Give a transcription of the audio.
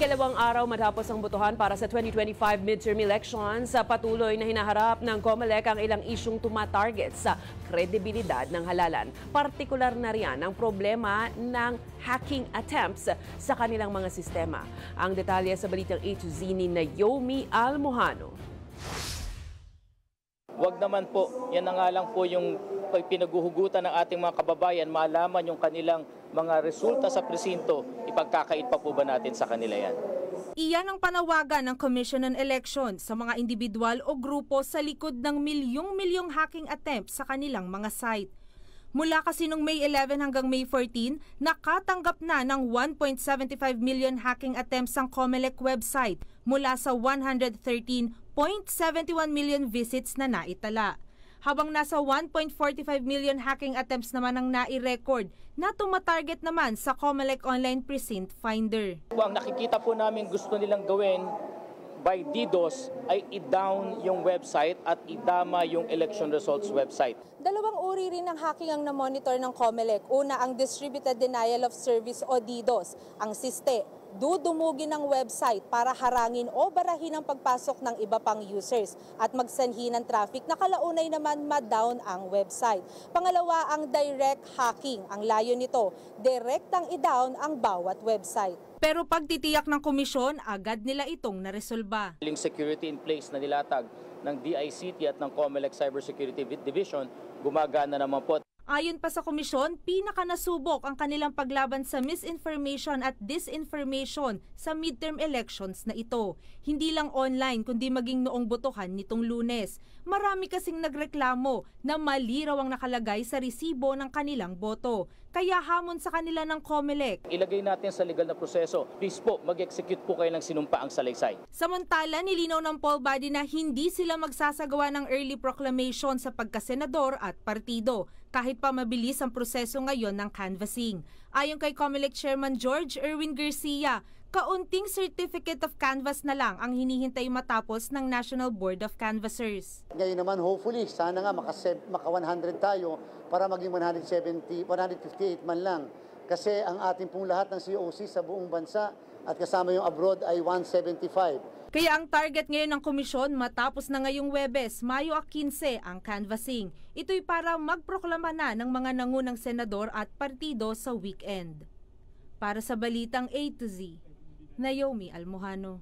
Ikalawang araw matapos ang botohan para sa 2025 midterm elections, patuloy na hinaharap ng COMELEC ang ilang isyung tumatarget sa kredibilidad ng halalan. Partikular na riyan ang problema ng hacking attempts sa kanilang mga sistema. Ang detalye sa balitang A to Z ni Naomi Almohano. Wag naman po, yan na nga lang po yung pinaguhugutan ng ating mga kababayan, malaman yung kanilang mga resulta sa presinto, ipagkakait pa po ba natin sa kanila yan? Iyan ang panawagan ng Commission on Elections sa mga individual o grupo sa likod ng milyong-milyong hacking attempts sa kanilang mga site. Mula kasi noong May 11 hanggang May 14, nakatanggap na ng 1.75 million hacking attempts ang COMELEC website mula sa 113.71 million visits na naitala. Habang nasa 1.45 million hacking attempts naman ang nai-record na tumatarget naman sa COMELEC Online Precinct Finder. Ang nakikita po namin gusto nilang gawin by DDoS ay i-down yung website at idama yung election results website. Dalawang uri rin ng hacking ang na-monitor ng COMELEC. Una ang Distributed Denial of Service o DDoS. Ang SISTE, dudumugin ng website para harangin o barahin ang pagpasok ng iba pang users at magsanhi ng traffic na kalaunay naman ma-down ang website. Pangalawa ang direct hacking. Ang layo nito, direktang i-down ang bawat website. Pero pagtitiyak ng komisyon, agad nila itong naresolba. Yung security in place na nilatag ng DICT at ng COMELEC Cybersecurity Division, gumagana naman po. Ayon pa sa komisyon, pinakanasubok ang kanilang paglaban sa misinformation at disinformation sa midterm elections na ito. Hindi lang online kundi maging noong botohan nitong Lunes. Marami kasing nagreklamo na mali raw ang nakalagay sa resibo ng kanilang boto. Kaya hamon sa kanila ng COMELEC. Ilagay natin sa legal na proseso. Please po, mag-execute po kayo ng sinumpaang salaysay. Samantala, nilinaw ng poll body na hindi sila magsasagawa ng early proclamation sa pagkasenador at partido, kahit pa mabilis ang proseso ngayon ng canvassing. Ayon kay COMELEC Chairman George Erwin Garcia, kaunting certificate of canvass na lang ang hinihintay matapos ng National Board of Canvassers. Ngayon naman, hopefully, sana nga maka 100 tayo para maging 158 man lang. Kasi ang ating pong lahat ng COC sa buong bansa at kasama yung abroad ay 175. Kaya ang target ngayon ng komisyon matapos na ngayong Huwebes, Mayo 15 ang canvassing. Ito'y para magproklama na ng mga nangunang senador at partido sa weekend. Para sa Balitang A to Z, Naomi Almohano.